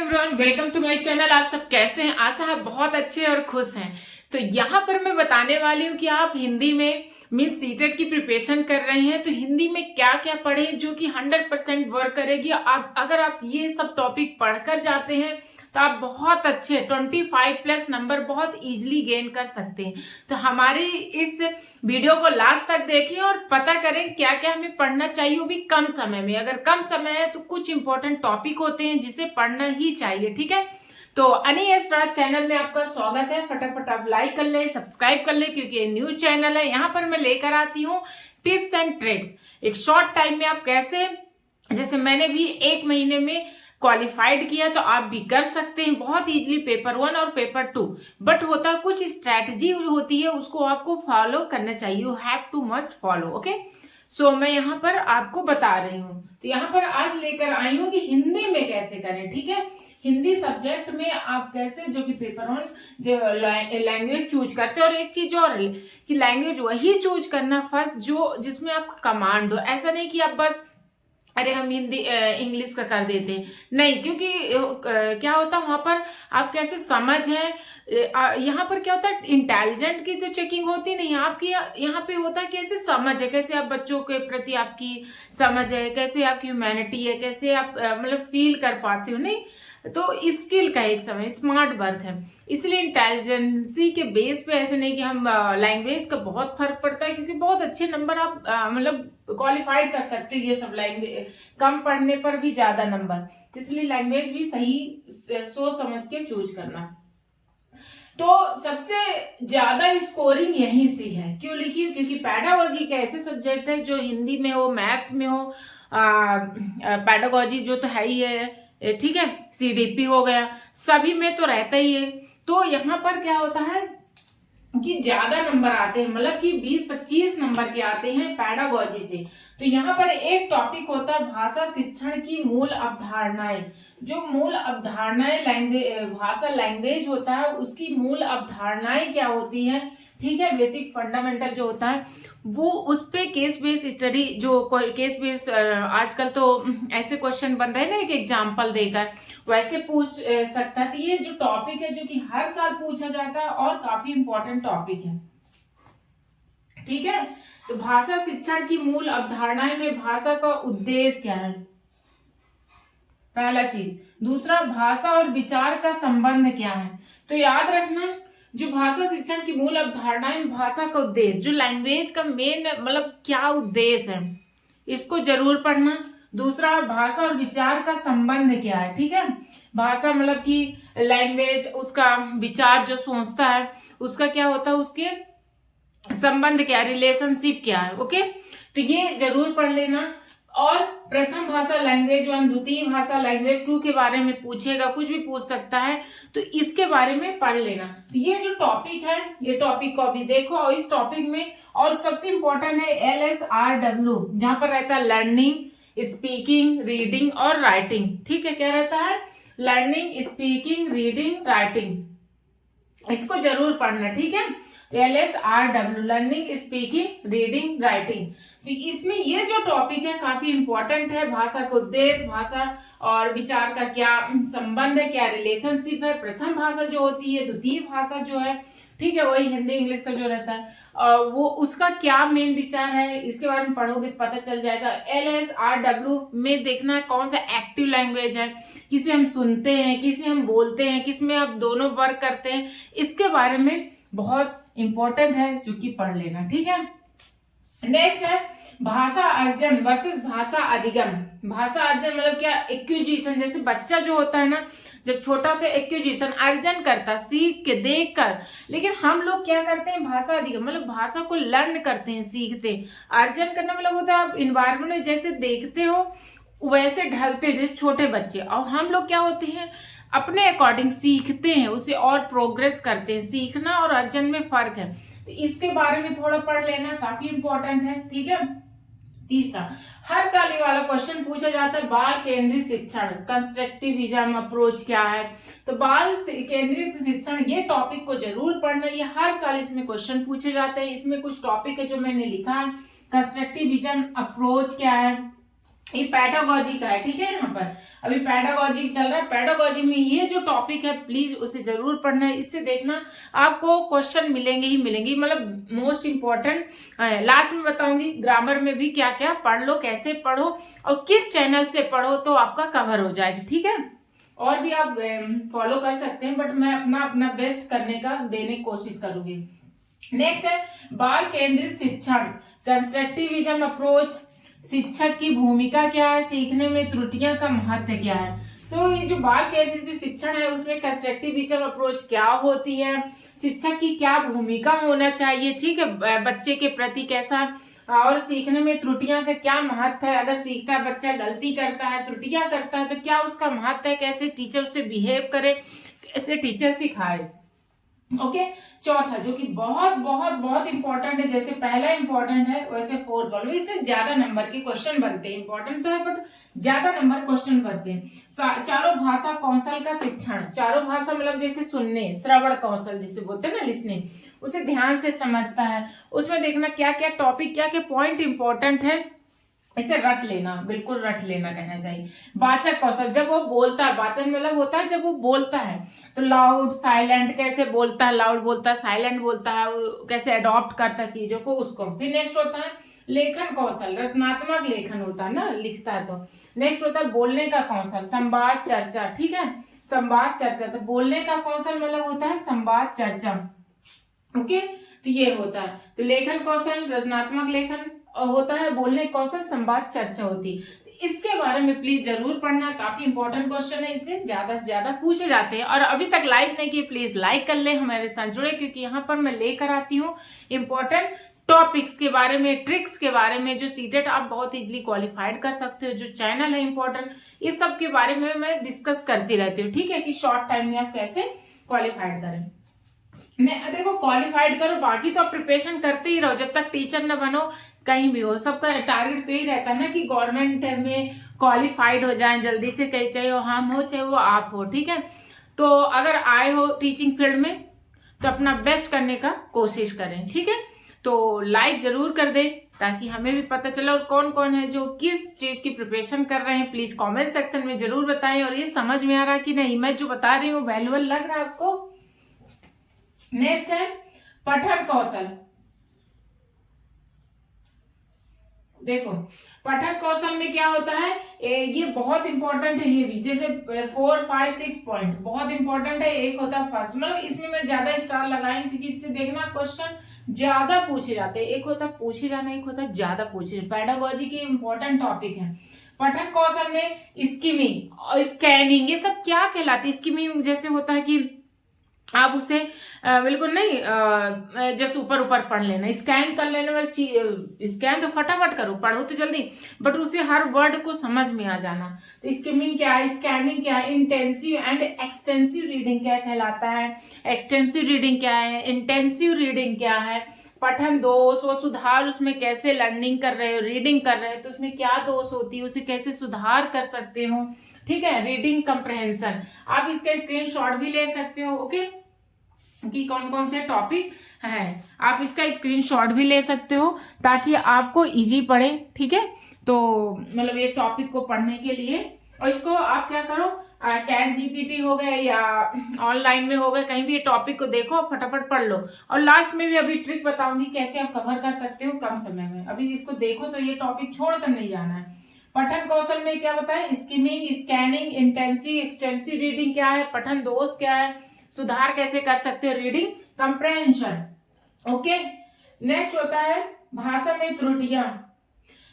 Everyone, welcome to my channel. आप सब कैसे हैं? आशा है बहुत अच्छे और खुश हैं। तो यहाँ पर मैं बताने वाली हूँ कि आप हिंदी में मिस सीटेट की प्रिपरेशन कर रहे हैं तो हिंदी में क्या क्या पढ़ें जो कि 100% वर्क करेगी। आप अगर आप ये सब टॉपिक पढ़कर जाते हैं तो आप बहुत अच्छे 25+ नंबर बहुत इजीली गेन कर सकते हैं। तो हमारी इस वीडियो को लास्ट तक देखें और पता करें क्या क्या हमें पढ़ना चाहिए, वो भी कम समय में। अगर कम समय है तो कुछ इंपॉर्टेंट टॉपिक होते हैं जिसे पढ़ना ही चाहिए, ठीक है। तो अनी एस राज चैनल में आपका स्वागत है। फटाफट आप लाइक कर ले, सब्सक्राइब कर ले, क्योंकि ये न्यूज चैनल है। यहाँ पर मैं लेकर आती हूँ टिप्स एंड ट्रिक्स। एक शॉर्ट टाइम में आप कैसे, जैसे मैंने भी 1 महीने में क्वालिफाइड किया तो आप भी कर सकते हैं बहुत इजीली पेपर 1 और पेपर 2। बट होता कुछ स्ट्रैटेजी होती है, उसको आपको फॉलो करना चाहिए। You have to must follow, okay. So मैं यहाँ पर आपको बता रही हूँ। तो यहाँ पर आज लेकर आई हूँ कि हिंदी में कैसे करें, ठीक है। हिंदी सब्जेक्ट में आप कैसे, जो कि पेपर 1 जो लैंग्वेज चूज करते हैं। और एक चीज और है कि लैंग्वेज वही चूज करना फर्स्ट जो जिसमें आपका कमांड हो। ऐसा नहीं कि आप बस अरे हम हिंदी इंग्लिश का कर देते हैं, नहीं। क्योंकि क्या होता है वहां पर आप कैसे समझ है, यहाँ पर क्या होता है इंटेलिजेंट की तो चेकिंग होती नहीं, आपकी यहाँ पे होता है कैसे समझ है, कैसे आप बच्चों के प्रति आपकी समझ है, कैसे आपकी ह्यूमैनिटी है, कैसे आप मतलब फील कर पाते हो। नहीं तो स्किल का एक समय स्मार्ट वर्क है, इसलिए इंटेलिजेंसी के बेस पे ऐसे नहीं कि हम लैंग्वेज का बहुत फर्क पड़ता है, क्योंकि बहुत अच्छे नंबर आप मतलब क्वालिफाइड कर सकते हो ये सब लैंग्वेज कम पढ़ने पर भी ज्यादा नंबर। इसलिए लैंग्वेज भी सही सोच समझ के चूज करना। तो सबसे ज्यादा स्कोरिंग यहीं से है। क्यों लिखी? क्योंकि पैडागोजी एक ऐसे सब्जेक्ट है जो हिंदी में हो, मैथ्स में हो, पैडागोजी जो तो है ही है, ठीक है। सीडीपी हो गया, सभी में तो रहता ही है। तो यहाँ पर क्या होता है कि ज्यादा नंबर आते हैं, मतलब कि 20-25 नंबर के आते हैं पैडागोजी से। तो यहाँ पर एक टॉपिक होता है भाषा शिक्षण की मूल अवधारणाएं। जो मूल अवधारणाएं भाषा लैंग्वेज होता है उसकी मूल अवधारणाएं क्या होती हैं, ठीक है। बेसिक फंडामेंटल जो होता है वो उस पे केस बेस स्टडी, जो केस बेस आजकल तो ऐसे क्वेश्चन बन रहे हैं ना एक एग्जाम्पल देकर वैसे पूछ सकता है। तो ये जो टॉपिक है जो कि हर साल पूछा जाता है और काफी इंपॉर्टेंट टॉपिक है, ठीक है। तो भाषा शिक्षण की मूल अवधारणाएं में भाषा का उद्देश्य क्या है, पहला चीज। दूसरा, भाषा और विचार का संबंध क्या है। तो याद रखना जो भाषा शिक्षण की मूल अवधारणाएं में भाषा का उद्देश्य, जो लैंग्वेज का मेन मतलब क्या उद्देश्य है, इसको जरूर पढ़ना। दूसरा, भाषा और विचार का संबंध क्या है, ठीक है। भाषा मतलब कि लैंग्वेज उसका विचार जो सोचता है उसका क्या होता है, उसके संबंध क्या है, रिलेशनशिप क्या है, ओके। तो ये जरूर पढ़ लेना। और प्रथम भाषा लैंग्वेज 1, द्वितीय भाषा लैंग्वेज 2 के बारे में पूछेगा, कुछ भी पूछ सकता है तो इसके बारे में पढ़ लेना। तो ये जो टॉपिक है ये टॉपिक को अभी देखो। और इस टॉपिक में और सबसे इंपॉर्टेंट है LSRW, जहां पर रहता है लर्निंग, स्पीकिंग, रीडिंग और राइटिंग, ठीक है। क्या रहता है? Learning, speaking, reading, writing. इसको जरूर पढ़ना, ठीक है। LSRW learning, speaking, reading, writing. तो इसमें ये जो टॉपिक है काफी इंपॉर्टेंट है। भाषा का उद्देश्य, भाषा और विचार का क्या संबंध है, क्या रिलेशनशिप है, प्रथम भाषा जो होती है, द्वितीय भाषा जो है, ठीक है, वही हिंदी इंग्लिश का जो रहता है वो उसका क्या मेन विचार है, इसके बारे में पढ़ोगे तो पता चल जाएगा। LSRW में देखना है कौन सा एक्टिव लैंग्वेज है, किसे हम सुनते हैं, किसे हम बोलते हैं, किसमें आप दोनों वर्क करते हैं, इसके बारे में बहुत इंपॉर्टेंट है जो कि पढ़ लेना, ठीक है। नेक्स्ट है भाषा अर्जन वर्सेस भाषा अधिगम। भाषा अर्जन मतलब क्या? एक्विजिशन। जैसे बच्चा जो होता है ना, जब छोटा होता है एक्विजिशन अर्जन करता, सीख के देख कर। लेकिन हम लोग क्या करते हैं, भाषा अधिगम मतलब भाषा को लर्न करते हैं, सीखते हैं। अर्जन करना मतलब होता है आप इन्वायरमेंट में जैसे देखते हो वैसे ढलते हो, जैसे छोटे बच्चे। और हम लोग क्या होते हैं अपने अकॉर्डिंग सीखते हैं, उसे और प्रोग्रेस करते हैं। सीखना और अर्जन में फर्क है, तो इसके बारे में थोड़ा पढ़ लेना, काफी इंपॉर्टेंट है, ठीक है। तीसरा, हर साल ये वाला क्वेश्चन पूछा जाता है, बाल केंद्रित शिक्षण कंस्ट्रक्टिविज्म अप्रोच क्या है। तो बाल केंद्रित शिक्षण ये टॉपिक को जरूर पढ़ना, ये हर साल इसमें क्वेश्चन पूछे जाते हैं। इसमें कुछ टॉपिक है जो मैंने लिखा है, कंस्ट्रक्टिविज्म अप्रोच क्या है, ये पैडागोजी का है, ठीक है। यहाँ पर अभी पैडागोजी चल रहा है। पैडागोजी में ये जो टॉपिक है प्लीज उसे जरूर पढ़ना है। इससे देखना आपको क्वेश्चन मिलेंगे ही मिलेंगे, मतलब मोस्ट इंपॉर्टेंट। लास्ट में बताऊंगी ग्रामर में भी क्या क्या पढ़ लो, कैसे पढ़ो और किस चैनल से पढ़ो तो आपका कवर हो जाएगा, ठीक है। और भी आप फॉलो कर सकते हैं, बट मैं अपना बेस्ट करने का देने की कोशिश करूंगी। नेक्स्ट है बाल केंद्रित शिक्षण, कंस्ट्रक्टिविज्म अप्रोच, शिक्षक की भूमिका क्या है, सीखने में त्रुटियां का महत्व क्या है। तो ये जो बाल केंद्रित शिक्षण है उसमें कंस्ट्रक्टिविज्म अप्रोच क्या होती है, शिक्षक की क्या भूमिका होना चाहिए, ठीक है, बच्चे के प्रति कैसा, और सीखने में त्रुटियां का क्या महत्व है। अगर सीखता बच्चा गलती करता है, त्रुटियां करता है तो क्या उसका महत्व है, कैसे टीचर से बिहेव करे, कैसे टीचर सिखाए। ओके, चौथा जो कि बहुत बहुत बहुत इंपॉर्टेंट है, जैसे पहला इंपॉर्टेंट है वैसे फोर्थ वाला, इससे ज्यादा नंबर के क्वेश्चन बनते हैं। इंपॉर्टेंट तो है बट ज्यादा नंबर क्वेश्चन बनते हैं। चारों भाषा कौशल का शिक्षण, चारों भाषा मतलब जैसे सुनने, श्रवण कौशल जिसे बोलते हैं ना, लिसनिंग, उसे ध्यान से समझता है। उसमें देखना क्या क्या टॉपिक, क्या क्या पॉइंट इंपॉर्टेंट है, इसे रट लेना, बिल्कुल रट लेना कहना चाहिए। वाचक कौशल, जब वो बोलता है, वाचन मतलब होता है जब वो बोलता है तो लाउड साइलेंट कैसे बोलता है, लाउड बोलता है, साइलेंट बोलता है, कैसे अडॉप्ट करता है चीजों को, उसको। फिर नेक्स्ट होता है लेखन कौशल, रचनात्मक लेखन होता है ना, लिखता है तो। नेक्स्ट होता है बोलने का कौशल, संवाद चर्चा, ठीक है, संवाद चर्चा। तो बोलने का कौशल मतलब होता है संवाद चर्चा। ओके, तो ये होता है। तो लेखन कौशल, रचनात्मक लेखन होता है, बोलने कौशल, संवाद चर्चा होती है। इसके बारे में प्लीज जरूर पढ़ना, काफी इंपॉर्टेंट क्वेश्चन है, इसमें ज्यादा से ज्यादा पूछे जाते हैं। और अभी तक लाइक नहीं किए प्लीज लाइक कर ले, हमारे साथ जुड़े, क्योंकि यहाँ पर मैं लेकर आती हूँ इंपॉर्टेंट टॉपिक्स के बारे में, ट्रिक्स के बारे में, जो सीटेट आप बहुत इजीली क्वालिफाइड कर सकते हो, जो चैनल है इंपॉर्टेंट, ये सब के बारे में मैं डिस्कस करती रहती हूँ, ठीक है, कि शॉर्ट टाइम में आप कैसे क्वालिफाइड करें। देखो क्वालिफाइड करो, बाकी तो आप प्रिपरेशन करते ही रहो जब तक टीचर न बनो, कहीं भी हो। सबका टारगेट तो यही रहता है ना कि गवर्नमेंट में क्वालिफाइड हो जाएं जल्दी से, कहीं चाहे वो हम हो चाहे वो आप हो, ठीक है। तो अगर आए हो टीचिंग फील्ड में तो अपना बेस्ट करने का कोशिश करें, ठीक है। तो लाइक जरूर कर दें ताकि हमें भी पता चले, और कौन कौन है जो किस चीज की प्रिपरेशन कर रहे हैं प्लीज कमेंट सेक्शन में जरूर बताएं। और ये समझ में आ रहा कि नहीं, मैं जो बता रही हूँ वैल्यूएबल लग रहा है आपको। नेक्स्ट है पठन कौशल। देखो पठन कौशल में क्या होता है, ये बहुत इंपॉर्टेंट है, ये भी जैसे 4, 5, 6 पॉइंट बहुत इंपॉर्टेंट है। एक होता है फर्स्ट, मतलब इसमें मैं ज्यादा स्टार लगाई क्योंकि इससे देखना क्वेश्चन ज्यादा पूछे जाते हैं। एक होता है पूछे जाना, एक होता है ज्यादा पूछे। पैडागोजी के इंपॉर्टेंट टॉपिक है। पठन कौशल में स्किमिंग और स्कैनिंग, ये सब क्या कहलाती है। स्किमिंग जैसे होता है कि आप उसे बिल्कुल नहीं जैसे ऊपर ऊपर पढ़ लेना, स्कैन कर लेने वाली चीज, स्कैन तो फटाफट करो, पढ़ो तो जल्दी, बट उसे हर वर्ड को समझ में आ जाना। तो स्किमिंग क्या है, स्कैनिंग क्या है, इंटेंसिव एंड एक्सटेंसिव रीडिंग क्या कहलाता है, एक्सटेंसिव रीडिंग क्या है, इंटेंसिव रीडिंग क्या है, पठन दोष व सुधार, उसमें कैसे लर्निंग कर रहे हो, रीडिंग कर रहे हो तो उसमें क्या दोष होती है, उसे कैसे सुधार कर सकते हो, ठीक है। रीडिंग कंप्रहेंशन, आप इसका स्क्रीनशॉट भी ले सकते हो, ओके, कि कौन कौन से टॉपिक हैं, आप इसका स्क्रीनशॉट भी ले सकते हो ताकि आपको इजी पड़े, ठीक है। तो मतलब ये टॉपिक को पढ़ने के लिए, और इसको आप क्या करो, चैट जीपीटी हो गए या ऑनलाइन में हो गए, कहीं भी ये टॉपिक को देखो, फटाफट पढ़ लो। और लास्ट में भी अभी ट्रिक बताऊंगी कैसे आप कवर कर सकते हो कम समय में। अभी इसको देखो तो ये टॉपिक छोड़कर नहीं जाना है। पठन कौशल में क्या बताया, skimming, scanning, intensive, extensive reading क्या है, पठन दोष क्या है, सुधार कैसे कर सकते हो, रीडिंग कंप्रहेंशन, ओके। नेक्स्ट होता है भाषा में त्रुटियां।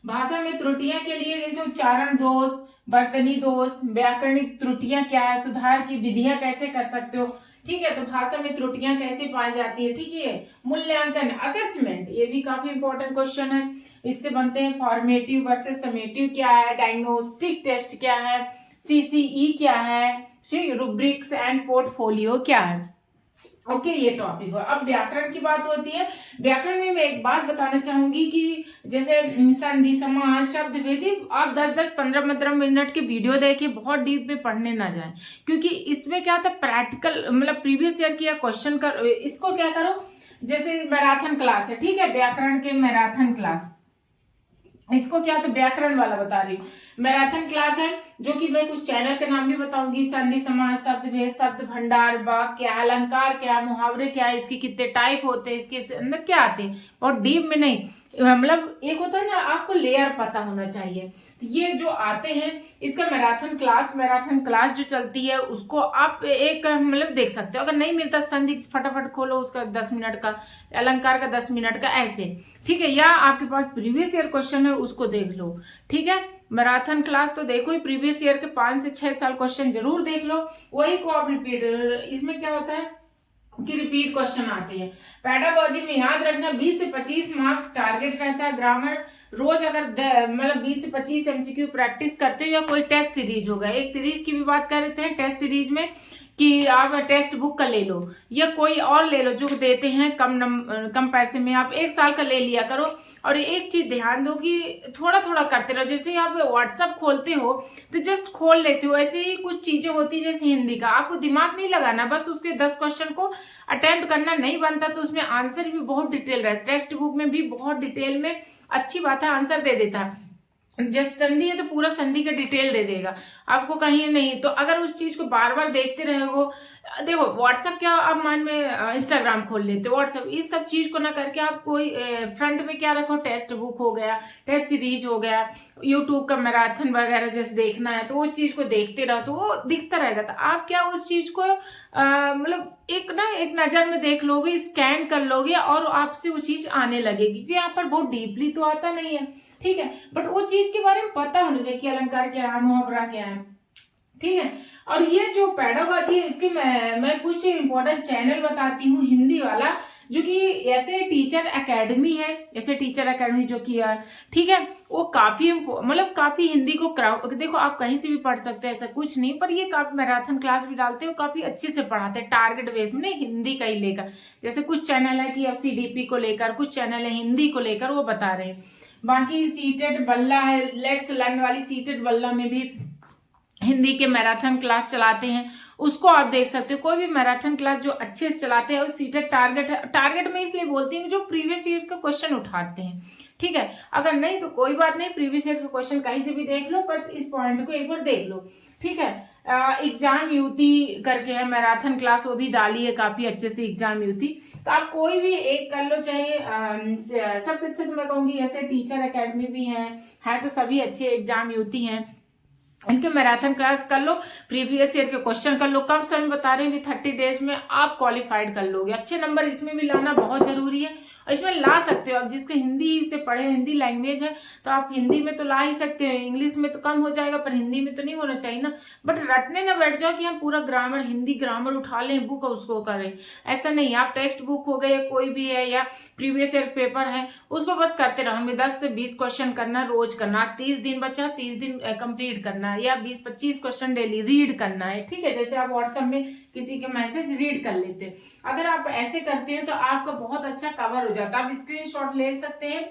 भाषा में त्रुटियां के लिए जैसे उच्चारण दोष, वर्तनी दोष, व्याकरणिक त्रुटियां क्या है, सुधार की विधियां कैसे कर सकते हो, ठीक है। तो भाषा में त्रुटियां कैसे पाई जाती है, ठीक है। मूल्यांकन, असेसमेंट, ये भी काफी इंपॉर्टेंट क्वेश्चन है, इससे बनते हैं। फॉर्मेटिव वर्सेस समेटिव क्या है, डायग्नोस्टिक टेस्ट क्या है, सीसीई क्या है, ठीक, रूब्रिक्स एंड पोर्टफोलियो क्या है, ओके, ये टॉपिक हो। अब व्याकरण की बात होती है। व्याकरण में मैं एक बात बताना चाहूंगी कि जैसे संधि, समास, शब्द भेदी, आप 10-10, 15-15 मिनट के वीडियो देखिए, बहुत डीप में पढ़ने ना जाए, क्योंकि इसमें क्या होता है प्रैक्टिकल, मतलब प्रीवियस ईयर किया क्वेश्चन कर, इसको क्या करो, जैसे मैराथन क्लास है, ठीक है, व्याकरण के मैराथन क्लास, इसको क्या तो व्याकरण वाला बता रही हूँ। मैराथन क्लास है जो कि मैं कुछ चैनल के नाम भी बताऊंगी, संधि समास, शब्द भेद, शब्द भंडार, वाक्य क्या, अलंकार क्या, मुहावरे क्या, इसके कितने टाइप होते हैं, इसके अंदर क्या आते हैं, और डीप में नहीं, मतलब एक होता है ना आपको लेयर पता होना चाहिए। तो ये जो आते हैं इसका मैराथन क्लास जो चलती है उसको आप एक मतलब देख सकते हो। अगर नहीं मिलता संधि फटाफट खोलो उसका 10 मिनट का, अलंकार का 10 मिनट का, ऐसे ठीक है। या आपके पास प्रीवियस ईयर क्वेश्चन है उसको देख लो, ठीक है। मैराथन क्लास तो देखो ही, प्रीवियस ईयर के 5 से 6 साल क्वेश्चन जरूर देख लो, वही को आप रिपीट। इसमें क्या होता है कि रिपीट क्वेश्चन आते हैं। पेडागोजी में याद रखना 20 से 25 मार्क्स टारगेट रहता है। ग्रामर रोज अगर मतलब 20 से 25 एमसीक्यू प्रैक्टिस करते हो, या कोई टेस्ट सीरीज होगा, एक सीरीज की भी बात कर रहे थे टेस्ट सीरीज में कि आप टेक्स्ट बुक का ले लो या कोई और ले लो जो देते हैं कम पैसे में, आप 1 साल का ले लिया करो। और एक चीज ध्यान दो कि थोड़ा थोड़ा करते रहो। जैसे आप व्हाट्सएप खोलते हो तो जस्ट खोल लेते हो, ऐसे ही कुछ चीजें होती है जैसे हिंदी का, आपको दिमाग नहीं लगाना, बस उसके 10 क्वेश्चन को अटेम्प्ट करना। नहीं बनता तो उसमें आंसर भी बहुत डिटेल रहता है, टेक्स्ट बुक में भी बहुत डिटेल में, अच्छी बात है, आंसर दे देता है। जैसे संधि है तो पूरा संधि का डिटेल दे देगा आपको, कहीं नहीं। तो अगर उस चीज को बार बार देखते रहोगे, देखो व्हाट्सएप क्या, आप मान में इंस्टाग्राम खोल लेते हो, व्हाट्सएप इस सब चीज को ना करके आप कोई फ्रंट में क्या रखो, टेक्स्ट बुक हो गया, टेस्ट सीरीज हो गया, यूट्यूब का मैराथन वगैरह जैसे देखना है तो वो चीज को देखते रहो तो वो दिखता रहेगा। तो आप क्या उस चीज को मतलब एक नजर में देख लोगे, स्कैन कर लोगे और आपसे वो चीज आने लगेगी, क्योंकि यहाँ पर बहुत डीपली तो आता नहीं है, ठीक है, बट वो चीज के बारे में पता होना चाहिए कि अलंकार क्या है, मुहावरा क्या है, ठीक है। और ये जो पेडागोजी है इसके मैं कुछ इंपॉर्टेंट चैनल बताती हूँ हिंदी वाला, जो कि ऐसे टीचर एकेडमी है, ऐसे टीचर एकेडमी जो कि है, ठीक है, वो काफी मतलब काफी हिंदी को देखो आप कहीं से भी पढ़ सकते हैं, ऐसा कुछ नहीं, पर ये काफी मैराथन क्लास भी डालते हो, काफी अच्छे से पढ़ाते हैं, टारगेट बेस में नहीं, हिंदी का ही लेकर। जैसे कुछ चैनल है कि CDP को लेकर, कुछ चैनल है हिंदी को लेकर, वो बता रहे हैं। बाकी सीटेड बल्ला है, लेट्स लर्न वाली सीटेड बल्ला में भी हिंदी के मैराथन क्लास चलाते हैं, उसको आप देख सकते हो। कोई भी मैराथन क्लास जो अच्छे से चलाते हैं, उस सीटेड टारगेट है, टारगेट में इसलिए बोलती हैं जो प्रीवियस ईयर का क्वेश्चन उठाते हैं, ठीक है। अगर नहीं तो कोई बात नहीं, प्रीवियस ईयर का क्वेश्चन कहीं से भी देख लो, पर इस पॉइंट को एक बार देख लो, ठीक है। एग्जाम युति करके है मैराथन क्लास, वो भी डाली है काफी अच्छे से, एग्जाम युति। तो आप कोई भी एक कर लो, चाहे सबसे अच्छा तो मैं कहूंगी ऐसे टीचर एकेडमी भी है तो सभी अच्छे, एग्जाम युति हैं, इनके मैराथन क्लास कर लो, प्रीवियस ईयर के क्वेश्चन कर लो, कम समय बता रहे हैं कि 30 डेज में आप क्वालिफाइड कर लोगे। अच्छे नंबर इसमें भी लाना बहुत जरूरी है, और इसमें ला सकते हो आप, जिसके हिंदी से पढ़े, हिंदी लैंग्वेज है तो आप हिंदी में तो ला ही सकते हो, इंग्लिश में तो कम हो जाएगा, पर हिंदी में तो नहीं होना चाहिए ना। बट रटने ना बैठ जाओ कि हम पूरा ग्रामर, हिंदी ग्रामर उठा लें बुक और उसको करें, ऐसा नहीं। आप टेक्स्ट बुक हो गए, कोई भी है, या प्रीवियस ईयर पेपर है, उसको बस करते रहो। हमें 10 से 20 क्वेश्चन करना, रोज करना, 30 दिन बचा, 30 दिन कंप्लीट करना, या 20-25 क्वेश्चन डेली रीड करना है, ठीक है। जैसे आप व्हाट्सएप में किसी के मैसेज रीड कर लेते हैं, अगर आप ऐसे करते हैं तो आपका बहुत अच्छा कवर हो जाता है। आप स्क्रीनशॉट ले सकते हैं,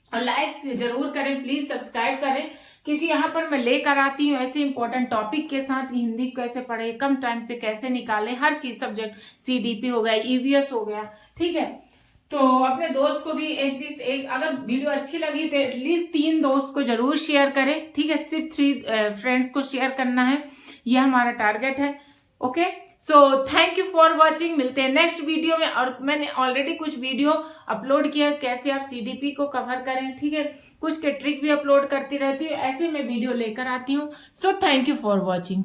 और लाइक जरूर करें, प्लीज सब्सक्राइब करें, क्योंकि यहाँ पर मैं लेकर आती हूँ ऐसे इंपॉर्टेंट टॉपिक के साथ, हिंदी कैसे पढ़े, कम टाइम पे कैसे निकाले, हर चीज, सब्जेक्ट, CDP हो गया, EVS हो गया, ठीक है। तो अपने दोस्त को भी एटलीस्ट एक, अगर वीडियो अच्छी लगी तो एटलीस्ट 3 दोस्त को जरूर शेयर करें, ठीक है। सिर्फ 3 फ्रेंड्स को शेयर करना है, यह हमारा टारगेट है, okay. So thank you for watching, मिलते हैं नेक्स्ट वीडियो में। और मैंने ऑलरेडी कुछ वीडियो अपलोड किया कैसे आप CDP को कवर करें, ठीक है, कुछ के ट्रिक भी अपलोड करती रहती हूँ, ऐसे मैं वीडियो लेकर आती हूँ। So thank you for watching.